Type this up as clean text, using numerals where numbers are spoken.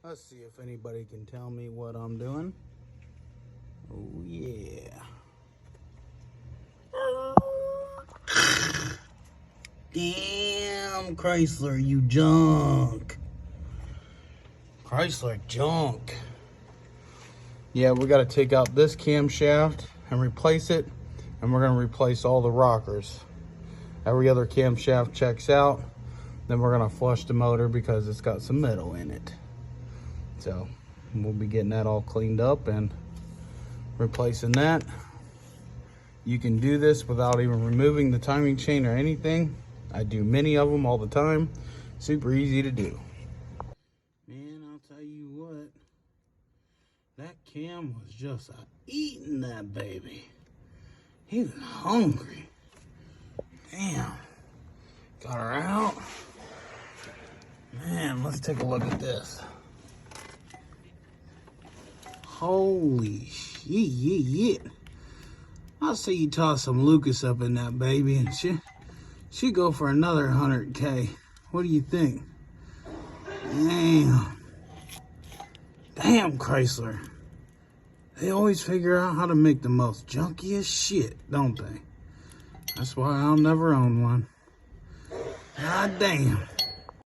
Let's see if anybody can tell me what I'm doing. Oh yeah. Damn, Chrysler, you junk. Chrysler junk. Yeah, we got to take out this camshaft and replace it, and we're going to replace all the rockers. Every other camshaft checks out. Then we're going to flush the motor because it's got some metal in it. So we'll be getting that all cleaned up and replacing that. You can do this without even removing the timing chain or anything. I do many of them all the time. Super easy to do. Man, I'll tell you what, that Cam was just eating that baby. He was hungry. Damn. Got her out. Man, let's take a look at this. Holy shit. I'll say you toss some Lucas up in that baby and she'd go for another 100K. What do you think? Damn. Damn, Chrysler. They always figure out how to make the most junkiest shit, don't they? That's why I'll never own one. God damn.